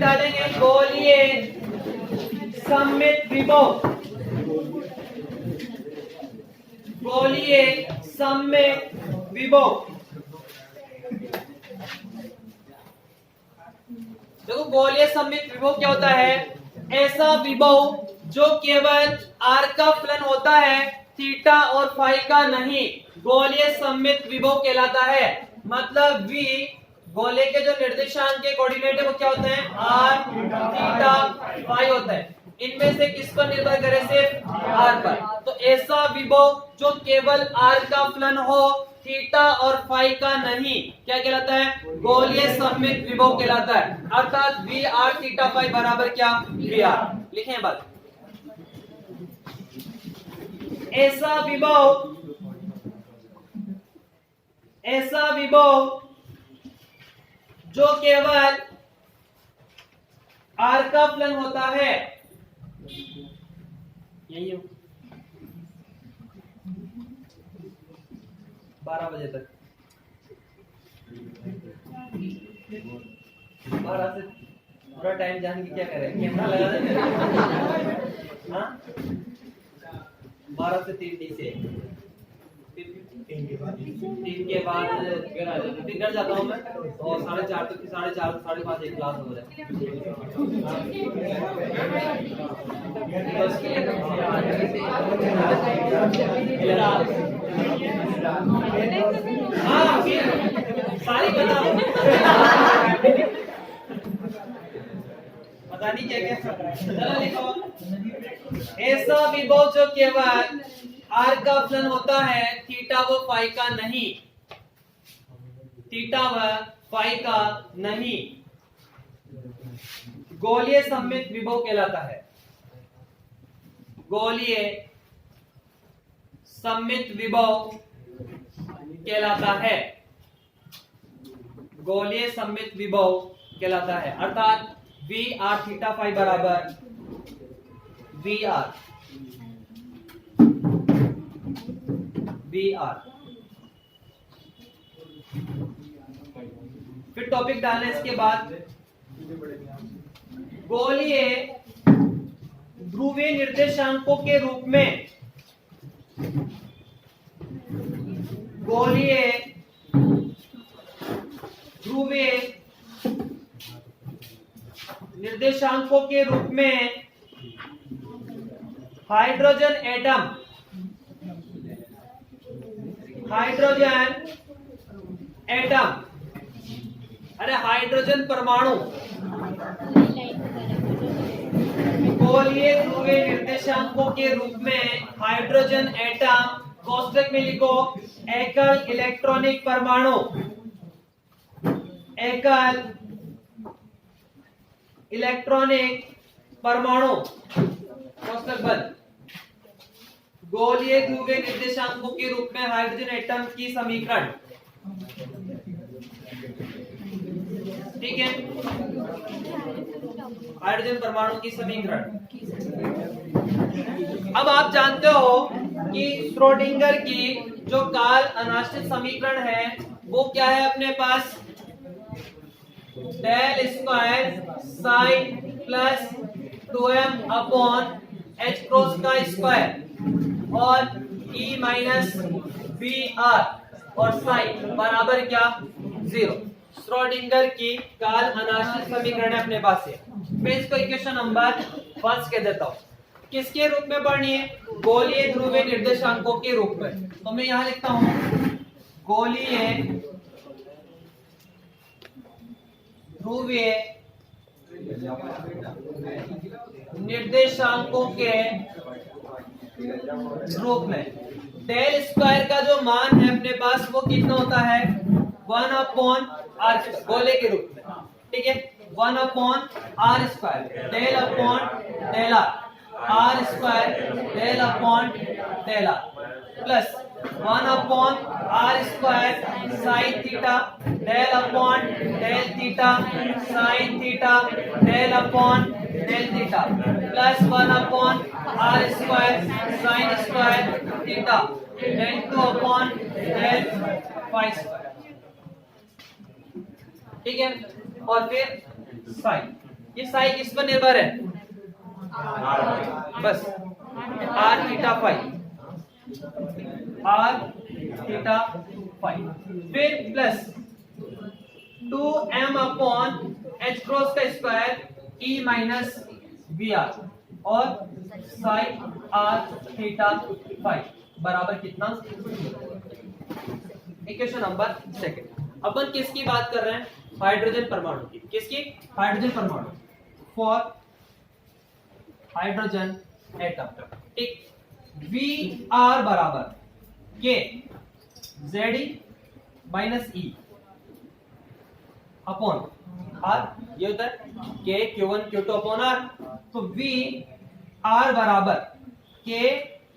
डालेंगे गोलीय सममित विभव, गोलीय सममित विभव। देखो गोलीय सममित विभव क्या होता है? ऐसा विभव जो केवल r का फलन होता है, थीटा और फाई का नहीं, गोलीय सममित विभव कहलाता है। मतलब v गोले के जो निर्देशांक के कोऑर्डिनेट है वो क्या होते हैं? r, थीटा, फाई होता है। इनमें से किस पर निर्भर करे? सिर्फ r पर। तो ऐसा विभव जो केवल r का फलन हो, थीटा और फाई का नहीं, क्या कहलाता है? गोलीय सममित विभव कहलाता है। अर्थात v r थीटा फाई बराबर क्या? v r। लिखें बात, ऐसा विभव जो केवल r का फलन होता है, यही हो 12 बजे तक, 12 से पूरा टाइम जान के क्या करें? कैमरा लगा देंगे। हाँ 12 से 3 डी से 3 के बाद घर आ जाता, फिर घर जाता हूँ मैं और 4:30 तक, 4:30 5:30 एक क्लास हो रहा है। हाँ सारी पता नहीं क्या क्या। चलो लिखो, ऐसा विभव जो केवल r का फलन होता है, थीटा व फाई का नहीं, थीटा व फाई का नहीं, गोलीय सममित विभव कहलाता है। गोलीय सममित विभव कहलाता है, गोलीय सममित विभव कहलाता है। अर्थात v r थीटा फाई बराबर v r फिर टॉपिक डालने इसके बाद, गोलीय ध्रुवीय निर्देशांकों के रूप में, गोलीय ध्रुवीय निर्देशांकों के रूप में हाइड्रोजन एटम, अरे हाइड्रोजन परमाणु, गोलीय ध्रुवीय निर्देशांकों के रूप में हाइड्रोजन एटम, कोष्टक में लिखो एकल इलेक्ट्रॉनिक परमाणु, एकल इलेक्ट्रॉनिक परमाणु, कोष्टक बंद। गोलीय ध्रुवीय निर्देशांकों के रूप में हाइड्रोजन एटम की समीकरण, ठीक है, हाइड्रोजन परमाणु की समीकरण। अब आप जानते हो कि श्रोडिंगर की जो काल अनाश्रित समीकरण है वो क्या है अपने पास? Del square psi plus 2m upon h cross का स्क्वायर और e माइनस बी आर और साइन बराबर क्या? 0। श्रोडिंगर की काल अनाश्रित समीकरण अपने पास है। मैं इसको इक्वेशन नंबर 1 कह देता हूँ। किसके रूप में पढ़नी है? गोलीय ध्रुवीय निर्देशांकों के रूप में। तो मैं यहां लिखता हूं गोलीय ध्रुवीय निर्देशांकों के रूप में। डेल स्क्वायर का जो मान है अपने पास वो कितना होता है? 1 अपॉन आर, गोले के रूप में, ठीक है, 1 upon R square, del upon del R square, del upon del R, plus 1 upon R square sine theta, del upon del theta sine theta, del upon del theta, plus 1 upon R square sine square theta, del 2 upon del phi square, ठीक है, और फिर sign. ये साई किस पर निर्भर है? बस R theta phi, R theta phi, फिर plus 2m upon H cross का square E minus B R और साइन आर थीटा फाई बराबर कितना? Equation number second. अपन किसकी बात कर रहे हैं? हाइड्रोजन परमाणु की। किसकी? हाइड्रोजन परमाणु, फॉर हाइड्रोजन एटम। ठीक, वी आर बराबर के Z E minus E upon R, ये होता है के Q1 Q2 अपॉन आर। तो वी आर बराबर के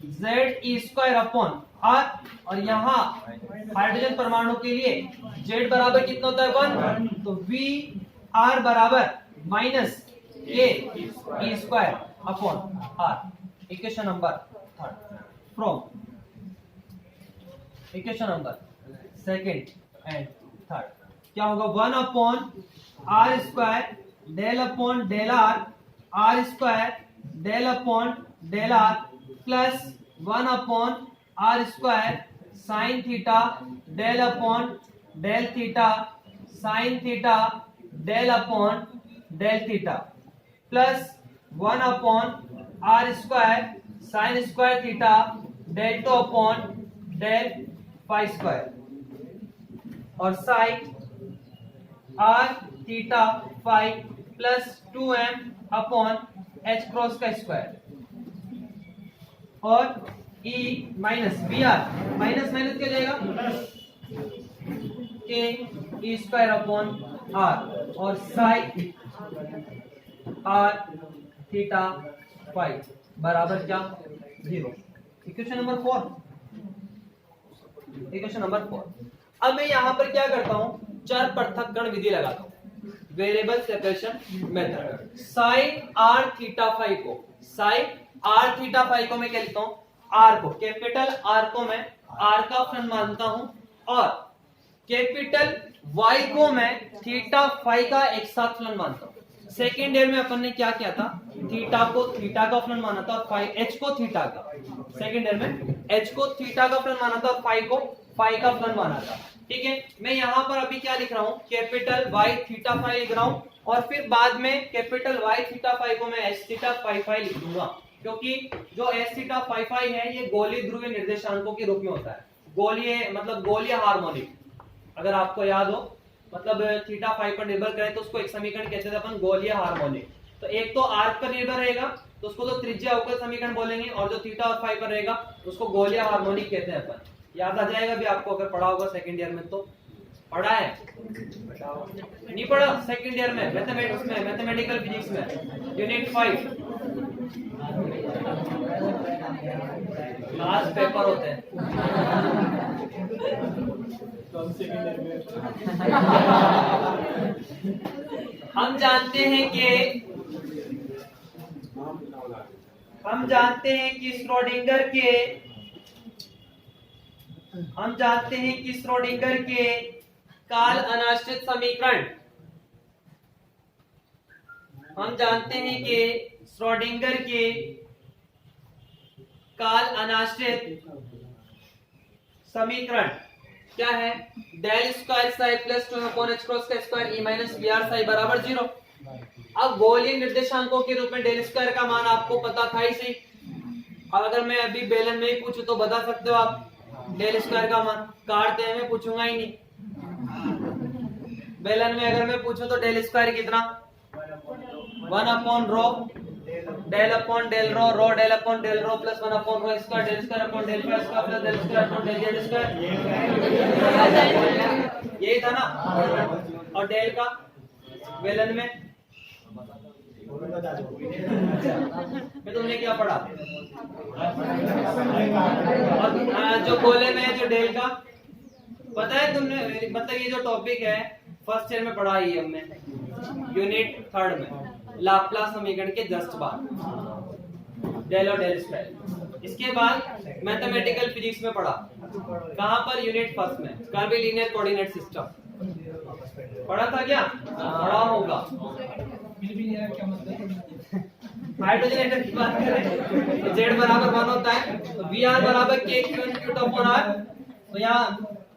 Z E square upon R, और यहाँ हाइड्रोजन परमाणु के लिए जेड बराबर कितना होता है? 1। तो वी आर बराबर minus K E square upon R. Equation number third from equation number second and third क्या होगा? 1 upon R square del upon del R, R square del upon del R plus 1 upon R square sine theta del upon del theta sine theta del upon del theta plus 1 upon R square sine square theta del 2 upon del phi square और sign R theta phi plus 2m upon H cross का square और E minus B R, minus minus क्या जाएगा? K E square upon R और sign R theta phi बराबर क्या? 0। Equation number 4। Equation number 4। अब मैं यहां पर क्या करता हूं? चर पृथक्करण विधि लगाता हूं, variable separation method. Sine R theta phi को, साइन आर थीटा फाई को मैं क्या लिखता हूं? आर को, कैपिटल आर को मैं आर का फलन मानता हूं और कैपिटल वाई को मैं थीटा फाई का एक साथ फलन मानता हूं। सेकेंड ईयर में अपन ने क्या किया था? थीटा को थीटा का फलन माना था, फाई एच को थीटा का। सेकेंड ईयर में एच को थीटा का फलन माना था, फाई को फाई का फलन माना था। ठीक है, मैं यहां पर अभी क्या लिख रहा हूं? कैपिटल वाई थीटा फाई लिख रहा हूं और फिर बाद में कैपिटल वाई थीटा फाई को मैं एच थीटा फाई फाई लिख दूंगा, क्योंकि जो एच थीटा फाई फाई है ये गोलीय ध्रुवीय निर्देशांकों के रूप में होता है। गोलीय मतलब गोलीय हार्मोनिक, अगर आपको याद हो, मतलब थीटा फाई पर निर्भर करे तो उसको एक समीकरण कहते थे अपन गोलीय हार्मोनिक। तो एक तो आर्क पर निर्भर रहेगा तो उसको तो त्रिज्या अवकल समीकरण बोलेंगे, और जो थीटा और फाई पर रहेगा उसको गोलीय हार्मोनिक कहते हैं अपन। याद आ जाएगा भी आपको, अगर पढ़ा होगा सेकंड ईयर में। तो पढ़ा है? नहीं पढ़ा? सेकंड ईयर में मैथमेटिक्स में, मैथमेटिकल फिजिक्स में यूनिट 5 लास्ट पेपर होते हैं। हम जानते हैं कि श्रोडिंगर के काल अनाश्रित समीकरण, हम जानते हैं कि श्रोडिंगर के काल अनाश्रित समीकरण क्या है? Del square psi plus 2 upon H cross का square E minus B R psi बराबर 0। अब गोलीय निर्देशांकों के रूप में डेल स्क्वायर का मान आपको पता था ही सही। अब अगर मैं अभी बेलन में ही पूछूं तो बता सकते हो आप डेल स्क्वायर का मान? काटते हैं, मैं पूछूंगा ही नहीं। बेलन में अगर मैं पूछूं तो डेल स्क्वायर कितना? 1 upon rho del upon del rho, rho del upon del rho plus 1 upon rho square, del square upon del phi square plus del square upon del Z square. यही था ना? और डेल का बेलन में तुमने क्या पढ़ा? और जो गोले में जो डेल का पता है तुमने? मतलब ये जो टॉपिक है फर्स्ट ईयर में पढ़ा ही हमने, यूनिट 3 में लाप्लास समीकरण के जस्ट बाद डेल और डेल स्क्वायर। इसके बाद मैथमेटिकल फिजिक्स में पढ़ा, कहां पर? यूनिट 1 में कर्वीलिनियर कोऑर्डिनेट सिस्टम। पढ़ा था क्या? पढ़ा होगा। हाइड्रोजन एटम की बात करें तो Z बराबर 1 होता है, तो Vr बराबर k3 अपॉन r। तो यहाँ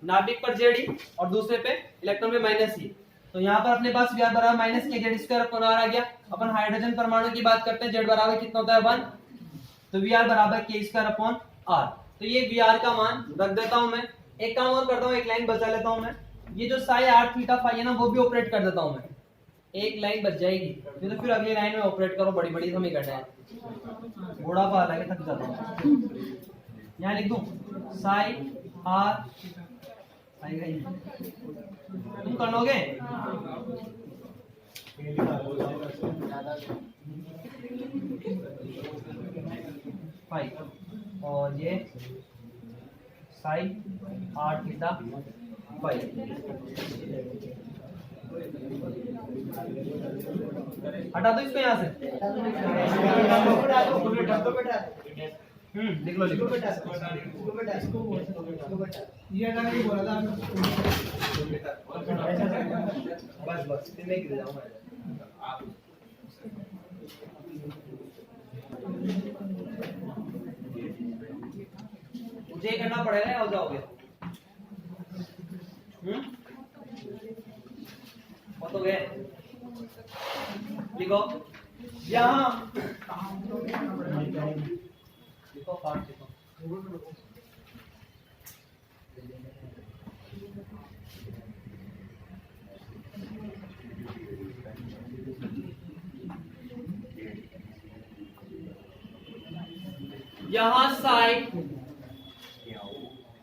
नाभिक पर Ze और दूसरे पे इलेक्ट्रॉन पे -e, तो यहाँ पर अपने पास Vr बराबर -k(Z2 अपॉन r) आ गया। अपन हाइड्रोजन परमाणु की बात करते हैं, Z बराबर कितना होता है 1, तो Vr बराबर k2 अपॉन r। तो ये Vr का मान रख देता हूं मैं। एक काम और करता हूं, एक लाइन बचा लेता हूं मैं, ये जो साई r थीटा फाई है ना वो भी ऑपरेट कर देता हूं मैं, एक लाइन बच जाएगी। ये तो फिर अगली लाइन में ऑपरेट करो, बड़ी बड़ी हमें करना है, बुढ़ापा आ लगे थक जाता हूं। यहाँ लिख दूं साई r, तुम कर लोगे? फाई, और ये साई r थीटा फाई। हटा दो इसको यहाँ से। लिख लो लिख लो। ये हटाने की बोला था बस बस नहीं गिर जाऊंगा। मुझे करना पड़ेगा, हो जाओगे। हो गए, लिखो यहाँ लिखो पार्ट लिखो। यहाँ साइड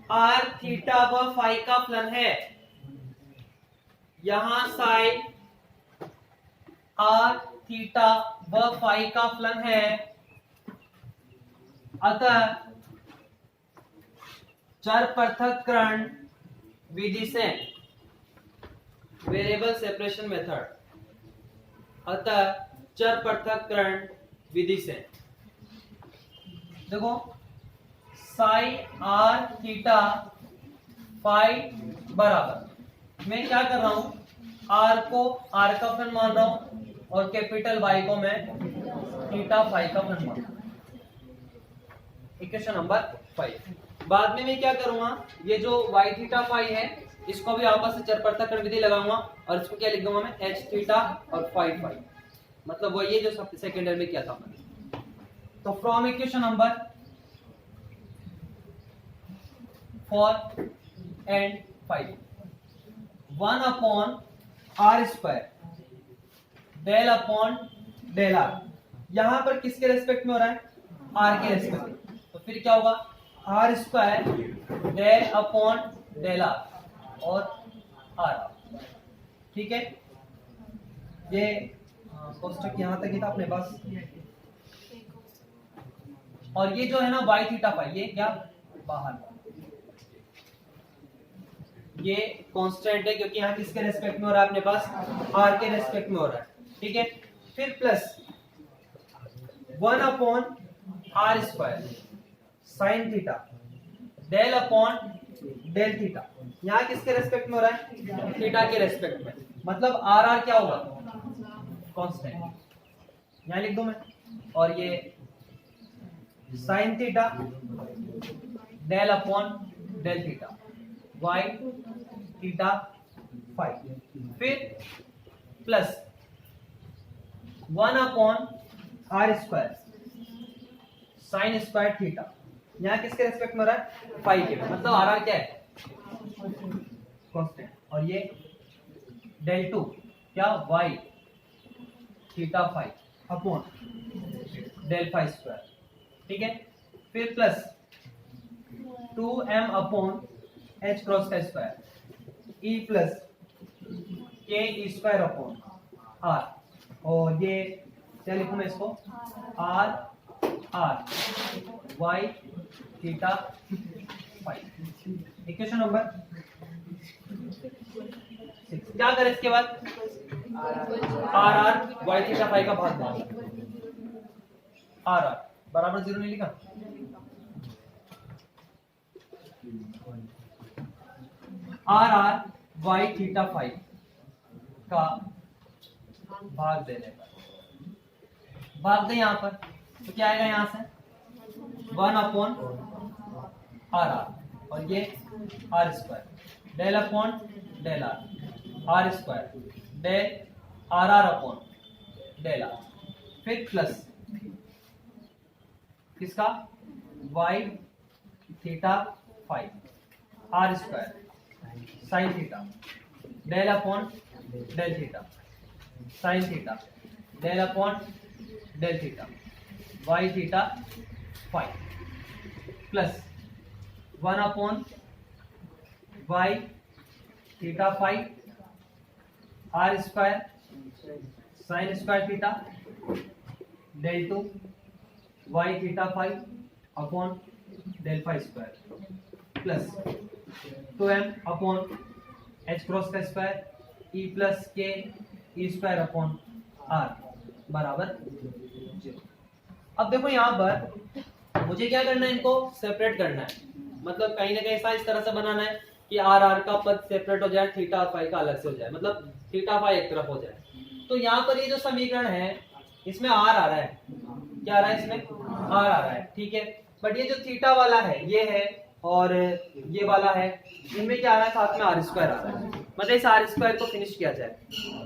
r थीटा व फाई का फलन है, यहाँ साइड r थीटा व फाई का फलन है, अतः चर पृथक्करण विधि से, वेरिएबल सेपरेशन मेथड, अतः चर पृथक्करण विधि से देखो साई r थीटा फाई बराबर, मैं क्या कर रहा हूं, r को r का फलन मान रहा हूं और कैपिटल Y को मैं थीटा फाई का फलन मान रहा हूं। Equation number 5। बाद में मैं क्या करूंगा, ये जो y थीटा फाई है इसको भी आपस में चर पृथक्करण विधि लगाऊंगा और इसको क्या लिख दूंगा मैं, h थीटा और फाई फाई, मतलब वो ये जो सबसे सेकेंडरी में किया था मैंने। तो from equation number 4 and 5, 1 upon r square del upon del r, यहां पर किसके रेस्पेक्ट में हो रहा है, r के रेस्पेक्ट में, तो फिर क्या होगा r square del upon del r और r, ठीक है। ये कोष्टक यहां तक ही था अपने पास, और ये जो है ना y थीटा फाई, ये क्या बाहर, ये कांस्टेंट है क्योंकि यहाँ किसके रेस्पेक्ट में हो रहा है अपने पास, r के रेस्पेक्ट में हो रहा है, ठीक है। फिर plus 1 upon r square sine theta del upon del theta, यहाँ किसके रेस्पेक्ट में हो रहा है, थीटा के रेस्पेक्ट में, मतलब r क्या होगा कांस्टेंट, यहाँ लिख दूं मैं, और ये sine theta del upon del theta y theta phi, फिर plus 1 upon r square sine square theta, यहाँ किसके रेस्पेक्ट में हो रहा है, फाई के, मतलब r क्या है कांस्टेंट, और ये डेल 2 क्या y theta phi upon del phi square, ठीक है। फिर plus 2m upon h cross का square e plus k e square upon r, और ये क्या लिखूं मैं इसको, r y theta phi. Equation number 6, क्या करें इसके बाद, r y थीटा फाई का भाग r बराबर 0 नहीं लिखा, r वाई थीटा फाइव का भाग देने पर, भाग दे यहाँ पर तो क्या आएगा यहाँ से 1/r और ये r square del upon del r square del r upon del r, फिर प्लस किसका y theta five r square sine theta del upon del theta sine theta del upon del theta y theta five plus 1/y theta five r square sine square theta del two y theta five upon del five square plus 2m upon h cross का square e plus K E square upon r बराबर 0। अब देखो यहाँ पर मुझे क्या करना है, इनको सेपरेट करना है, मतलब कहीं ना कहीं ऐसा इस तरह से बनाना है कि r का पद सेपरेट हो जाए, थीटा और फाई का अलग से हो जाए, मतलब थीटा फाई एक तरफ हो जाए। तो यहाँ पर ये जो समीकरण है इसमें r आ रहा है, क्या आ रहा है इसमें r आ रहा है, ठीक है। बट ये जो थीटा वाला है ये है और ये वाला है, इनमें क्या आ रहा है साथ में r स्क्वायर आ रहा है, मतलब इस r स्क्वायर को फिनिश किया जाए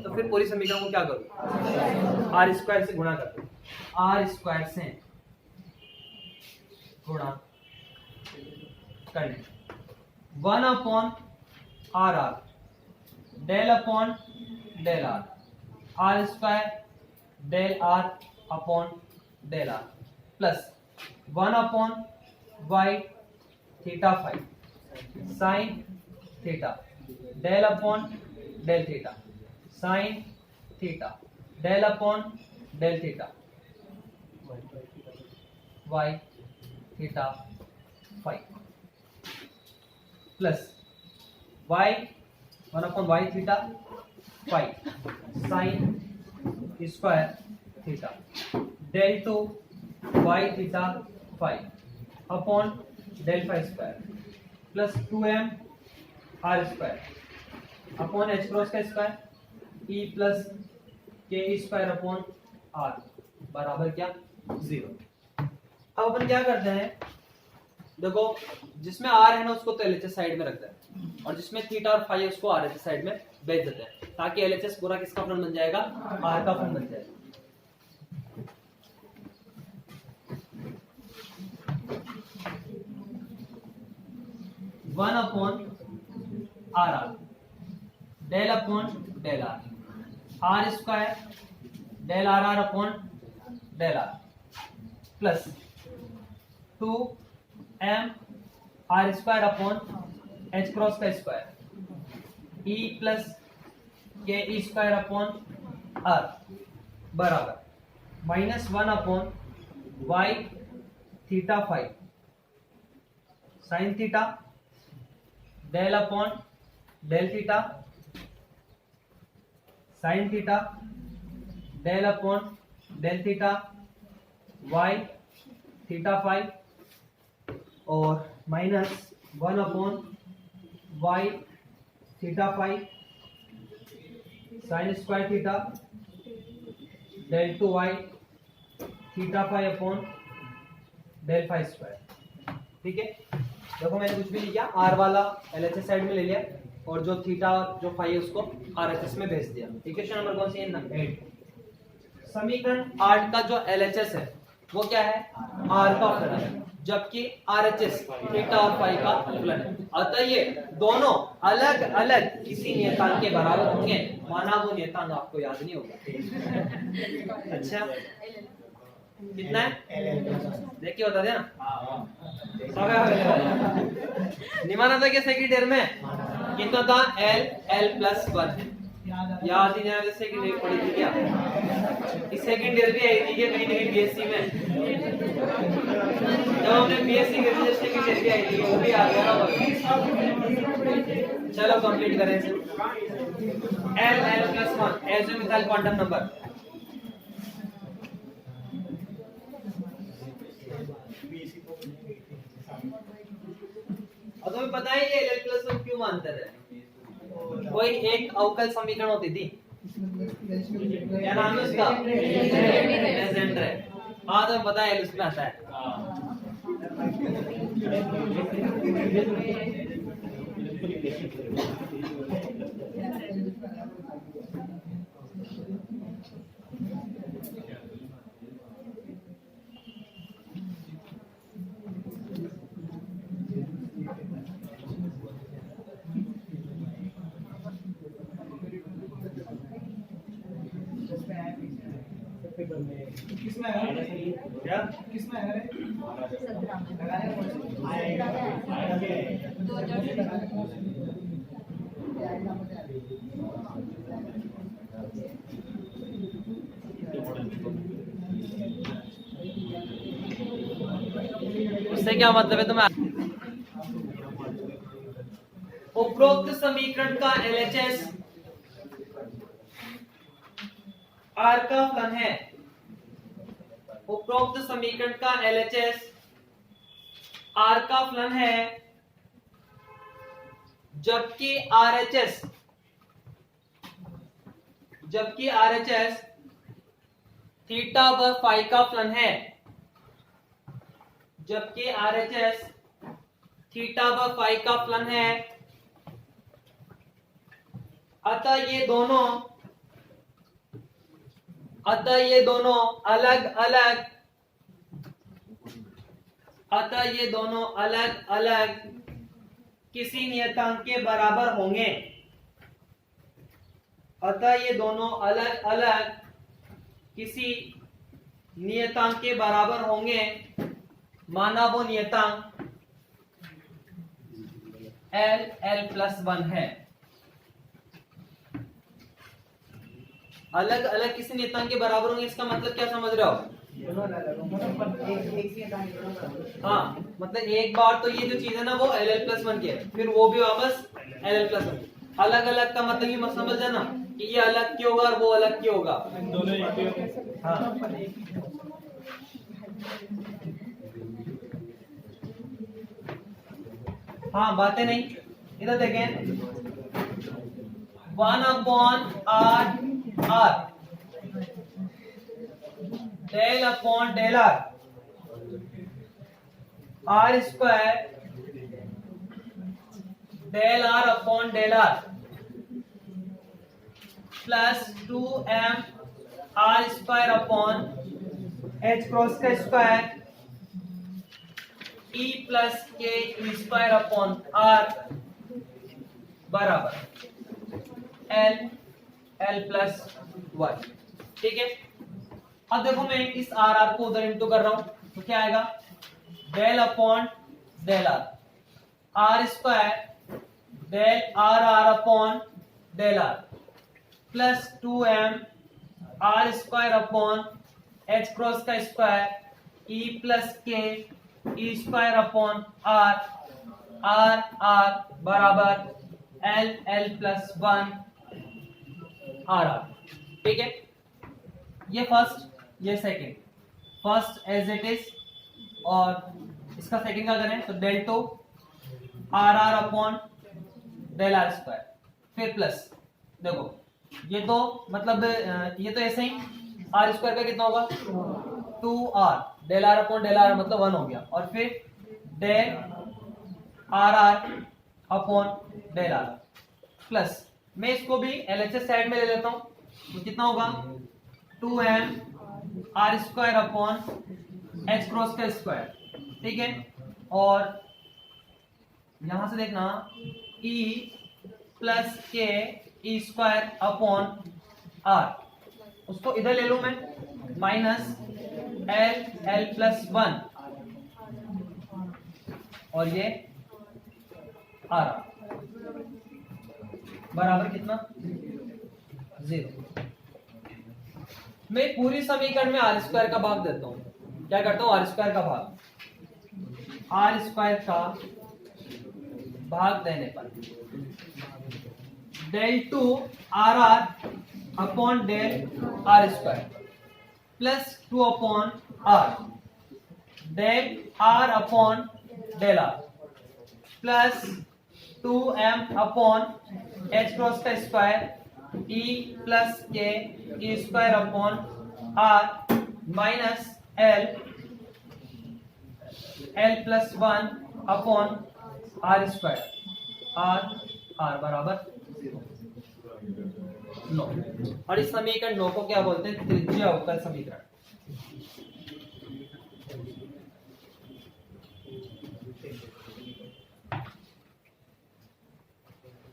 तो फिर पूरी समीकरण को क्या करूँ r स्क्वायर से गुणा कर दूं, r स्क्वायर से गुणा करने 1/r del upon del r square del r upon del r plus 1/y theta five sine theta del upon del theta sine theta del upon del theta y theta five plus y 1/y theta five sine square theta del two y theta five upon del five square plus 2m r square upon h cross का square e plus K square upon r बराबर क्या 0। अब अपन क्या करते हैं, देखो जिसमें r है ना उसको तो LHS साइड में रखते हैं और जिसमें थीटा और फाई है उसको RHS साइड में भेज देते हैं ताकि LHS पूरा किसका फलन बन जाएगा, r का फलन बन जाएगा। One upon r del upon del r square del r upon del r plus 2m r square upon h cross का square e plus K E square upon r बराबर -1/y theta five sine theta del upon del theta sine theta del upon del theta y theta five और -1/y theta five sine square theta del two y theta five upon del five square. ठीक है, देखो मैंने कुछ भी नहीं किया, r वाला LHS साइड में ले लिया और जो थीटा जो फाई है उसको RHS में भेज दिया। इक्वेशन नंबर कौन सी है, 8। समीकरण 8 का जो LHS है वो क्या है, r का फलन है, जबकि RHS थीटा और फाई का फलन है। अतः ये दोनों अलग अलग किसी नियतांक के बराबर होंगे, माना वो नियतांक आपको याद नहीं होगा। अच्छा कितना है, देखिए बता देना। निमाना था क्या सेकंड ईयर में कितना था, L+1 याद ही नहीं, सेकंड ईयर पढ़ी थी क्या, इस सेकंड ईयर भी आई थी क्या कहीं नहीं बीएससी में, जब हमने बीएससी की थी सेकंड ईयर भी आई थी, वो भी आ गया ना। चलो कंप्लीट करें इसे। L+1 एज़ोमिथाइल quantum number. अब तुम्हें पता है ये L+1 क्यों मानते रहे, कोई एक अवकल समीकरण होती थी, क्या नाम है उसका? लेजेंड्रे। हाँ तो पता है उसमें आता है। किसमें है? क्या किसमें है? उससे क्या मतलब है तुम्हें? उपरोक्त समीकरण का LHS R का फलन है। उपरोक्त समीकरण का LHS R का फलन है, जबकि RHS थीटा व फाई का फलन है। जबकि RHS थीटा व फाई का फलन है, अतः ये दोनों अलग अलग किसी नियतांक के बराबर होंगे। अतः ये दोनों अलग अलग किसी नियतांक के बराबर होंगे, माना वो नियतांक L+1 है। अलग अलग किसी नियतांक के बराबर होंगे, इसका मतलब क्या समझ रहे हो? हाँ, मतलब एक बार तो ये जो चीज है ना वो L+1 की है, फिर वो भी वापस L+1। अलग अलग का मतलब ये मत समझ जाना कि ये अलग क्यों होगा और वो अलग क्यों होगा। हाँ बातें नहीं, इधर देखें 1/r del/del r square del/del plus 2m r square upon h cross का square e plus k e square upon r बराबर L+1। ठीक है, अब देखो मैं इस R को उधर इंटू कर रहा हूं तो क्या आएगा? del/del r square del/del plus 2m r square upon h cross का square e plus k e square upon r बराबर L+1 R। ठीक है, ये फर्स्ट ये second, first as it is और इसका सेकंड का करें तो del2 r upon del r square, फिर प्लस देखो ये तो मतलब ये तो ऐसे ही r स्क्वायर का कितना होगा 2r del r upon del r मतलब 1 हो गया, और फिर del r upon del r plus मैं इसको भी LHS साइड में ले लेता हूं तो कितना होगा 2m r square upon h cross का स्क्वायर। ठीक है, और यहां से देखना e plus k e square upon r, उसको इधर ले लूं मैं माइनस L+1 और ये r बराबर कितना 0। मैं पूरी समीकरण में r स्क्वायर का भाग देता हूं। क्या करता हूं? r स्क्वायर का भाग देने पर del2 r upon del r square plus 2 upon r del r upon del r plus 2m upon H cross का square E plus K E square upon R minus L L plus 1 upon R square R बराबर 9। और इस समीकरण 9 को क्या बोलते हैं? त्रिज्यीय अवकल समीकरण।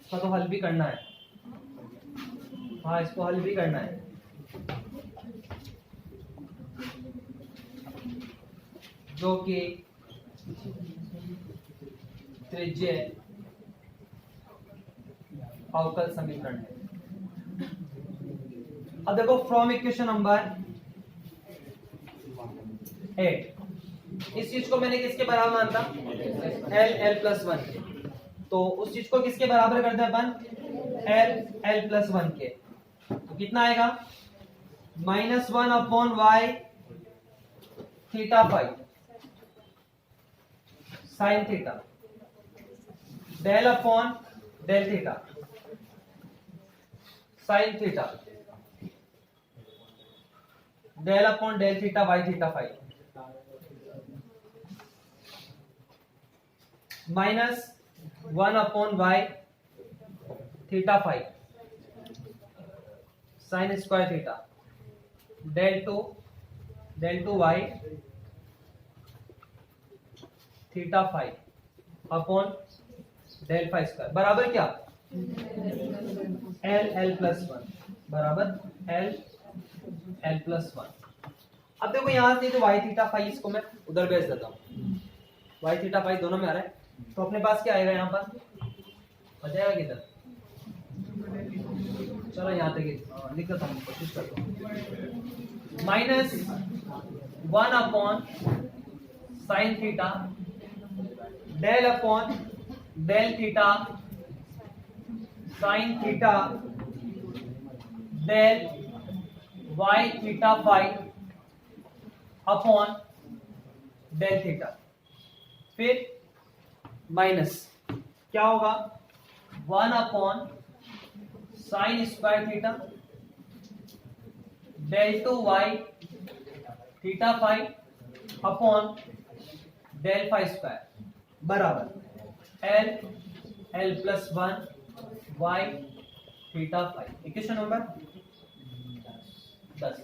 इसका तो हल भी करना है। हाँ, इसको हल भी करना है। जो कि त्रिज्यीय अवकल समीकरण है। अब देखो फ्रॉम इक्वेशन नंबर 8 इस चीज को मैंने किसके बराबर मानता? एल प्लस 1 के। तो उस चीज को किसके बराबर कर दे अपन? एल प्लस 1 के। तो कितना आएगा? -1 upon Y theta five sine theta del upon del theta sine theta del upon del theta Y theta five -1 upon Y theta five sine square theta del two Y theta five upon del five square बराबर क्या? L plus 1 बराबर L plus 1। अब देखो यहां से जो Y theta five इसको मैं उधर भेज देता हूँ। वाई थीटा फाइव दोनों में आ रहा है, तो अपने पास क्या आएगा यहाँ पर? बचेगा किधर? चलो यहाँ तक लिख देता हूँ, कोशिश करता हूँ। -1 upon sine theta del upon del theta sine theta del Y theta five upon del theta, फिर माइनस क्या होगा? 1 upon sine square theta del two Y theta five upon del five square बराबर L plus 1 Y theta phi. Equation number 10।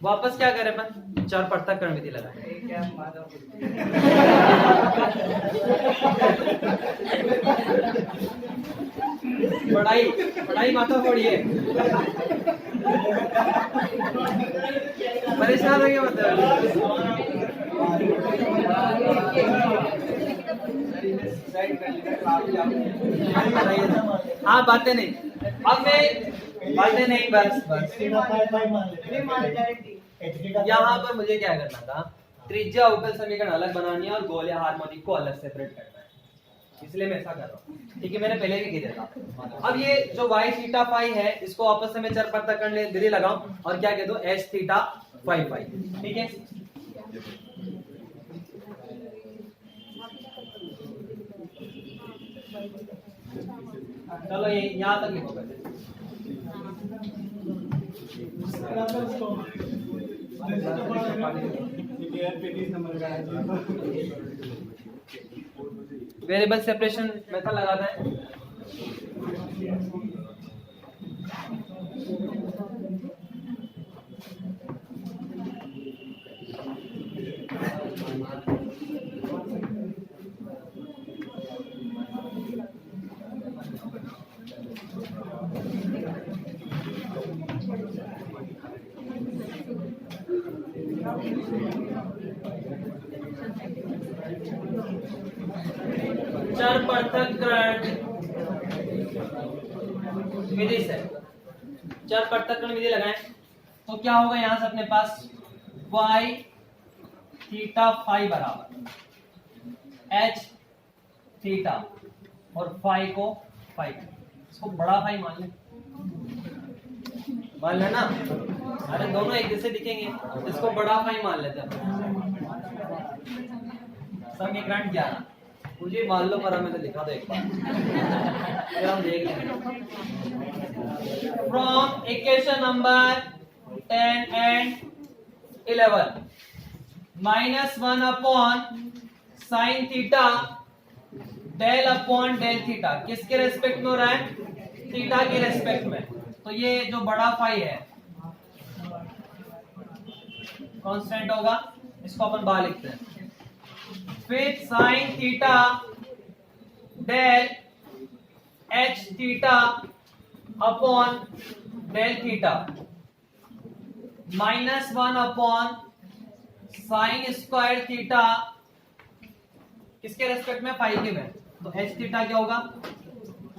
वापस क्या करें अपन? चार पृथक्करण विधि लगाएं। पढ़ाई माथा फोड़ी है। परेशान हो गया मतलब। हाँ बातें नहीं, अब मैं बातें नहीं, बस यहाँ पर मुझे क्या करना था? त्रिज्यीय अवकल समीकरण अलग बनानी है और गोलीय हार्मोनिक को अलग सेपरेट करना है, इसलिए मैं ऐसा कर रहा हूँ। ठीक है, मैंने पहले भी किया था। अब ये जो वाई थीटा फाइव है इसको आपस में चर पृथक्करण विधि लगाऊं और क्या कह दो? H theta five five. ठीक है, चलो ये यहाँ तक लिखो। वेरिएबल सेपरेशन मेथड लगाते हैं। चर पृथक्करण विधि से चर पृथक्करण विधि लगाएं तो क्या होगा? यहां से अपने पास y थीटा फाइव बराबर h थीटा और फाइव को फाइव, इसको बड़ा फाइव मान लेना। अरे दोनों एक जैसे दिखेंगे, इसको बड़ा फाइव मान लेते हैं। समीकरण 11 मुझे मान लो पर हमें तो लिखा दो एक बार, फिर हम देख लेंगे। From equation number 10 and 11 -1 upon sine theta del upon del theta किसके रेस्पेक्ट में हो रहा है? थीटा के रेस्पेक्ट में। तो ये जो बड़ा फाई है कांस्टेंट होगा, इसको अपन बाहर लिखते हैं। फिर sine theta del H theta upon del theta -1 upon sine square theta किसके रेस्पेक्ट में? फाई के में। तो एच थीटा क्या होगा?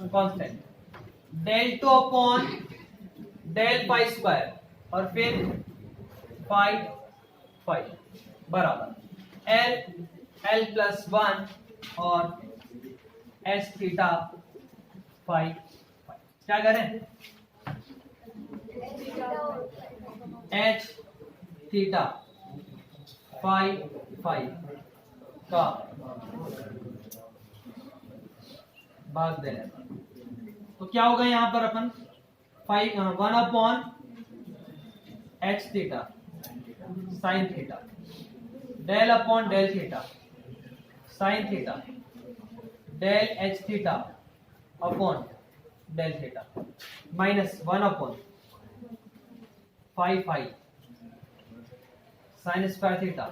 Constant. Del 2 upon del phi square और फिर फाई फाई बराबर एल प्लस 1 और एच थीटा फाई फाई। क्या करें? एच थीटा फाई फाई का भाग दे। तो क्या होगा यहाँ पर अपन 1 upon H theta sine theta del upon del theta sine theta del H theta upon del theta -1 upon phi phi sine square theta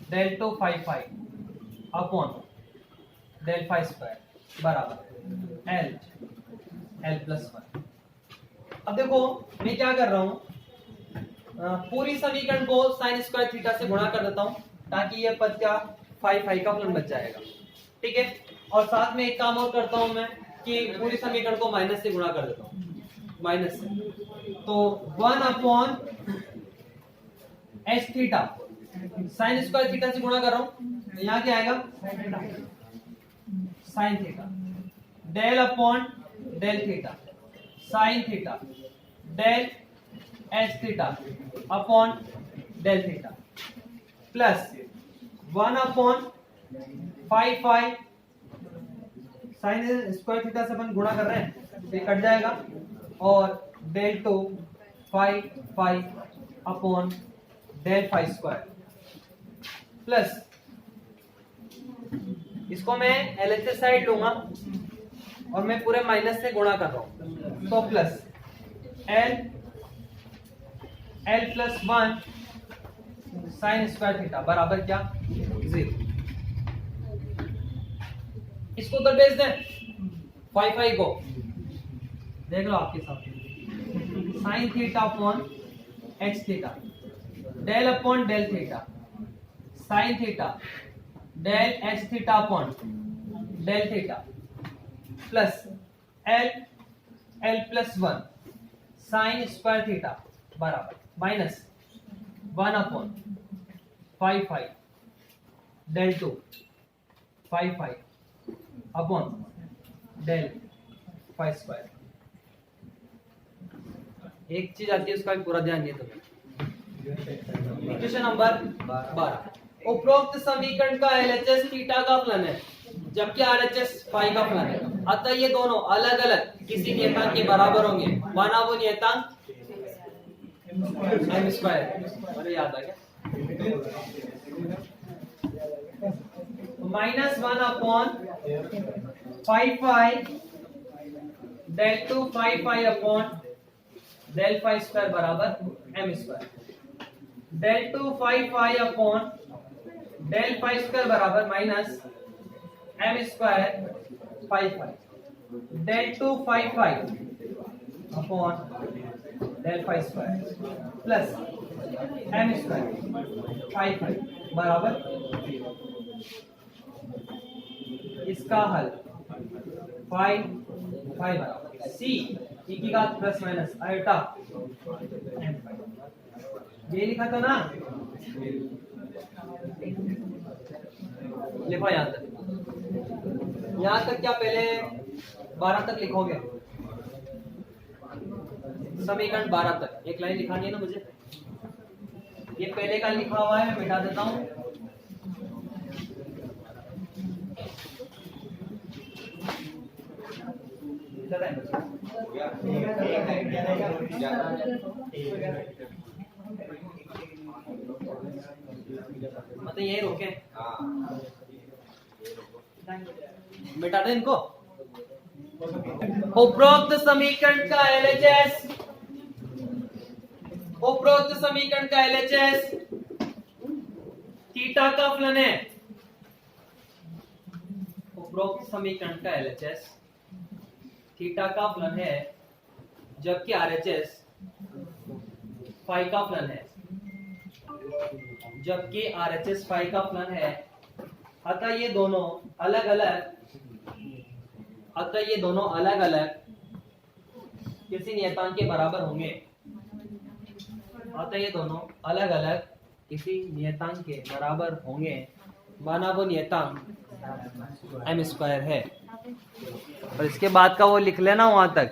del 2 phi phi upon del phi square बराबर L plus 1। अब देखो मैं क्या कर रहा हूं, पूरी समीकरण को साइन स्क्वायर थीटा से गुणा कर देता हूं ताकि ये पद क्या फाई फाई का फलन बच जाएगा। ठीक है, और साथ में एक काम और करता हूं मैं कि पूरी समीकरण को माइनस से गुणा कर देता हूं, माइनस से। तो 1 upon H theta sine square theta से गुणा कर रहा हूं, यहाँ क्या आएगा? Sine theta del upon del theta sine theta del H theta upon del theta plus 1 upon phi phi sine square theta से अपन गुणा कर रहे हैं तो ये कट जाएगा और del 2 phi phi upon del phi square plus इसको मैं एलएचएस साइड लूंगा और मैं पूरे माइनस से गुणा कर रहा हूं तो plus L plus 1 sine square theta बराबर क्या? 0। इसको उधर भेज दें फाई फाई को, देख लो आपके साथ sine theta upon H theta del upon del theta sine theta del H theta upon del theta plus L plus 1 sine square theta बराबर minus 1 upon phi phi del 2 phi phi upon del phi square. एक चीज आती है उसका भी पूरा ध्यान दिए तुम्हें। इक्वेशन नंबर 12 उपरोक्त समीकरण का एलएचएस थीटा का फलन है जबकि आरएचएस फाई का फलन है। अतः ये दोनों अलग अलग किसी नियतांक के बराबर होंगे। माना वो नियतांक एम स्क्वायर, अरे याद आ गया, -1 upon phi phi del 2 phi phi upon del phi square बराबर M square del 2 phi phi upon del phi square बराबर minus M square phi phi del 2 phi phi upon del phi square plus M square phi phi बराबर इसका हल phi phi बराबर सी E की घात plus minus iota M phi. ये लिखा था ना, लिखो यहाँ तक। यहाँ तक क्या पहले 12 तक लिखोगे? समीकरण 12 तक एक लाइन लिखानी है ना मुझे। ये पहले का लिखा हुआ है, मैं मिटा देता हूं। मतलब यही रोके, मिटा दे इनको। उपरोक्त समीकरण का LHS, उपरोक्त समीकरण का LHS थीटा का फलन है। उपरोक्त समीकरण का LHS थीटा का फलन है, जबकि RHS फाई का फलन है, जबकि RHS फाई का फलन है। अतः ये दोनों अलग अलग, अतः ये दोनों अलग अलग किसी नियतांक के बराबर होंगे। अतः ये दोनों अलग अलग किसी नियतांक के बराबर होंगे, माना वो नियतांक m² है। और इसके बाद का वो लिख लेना वहां तक।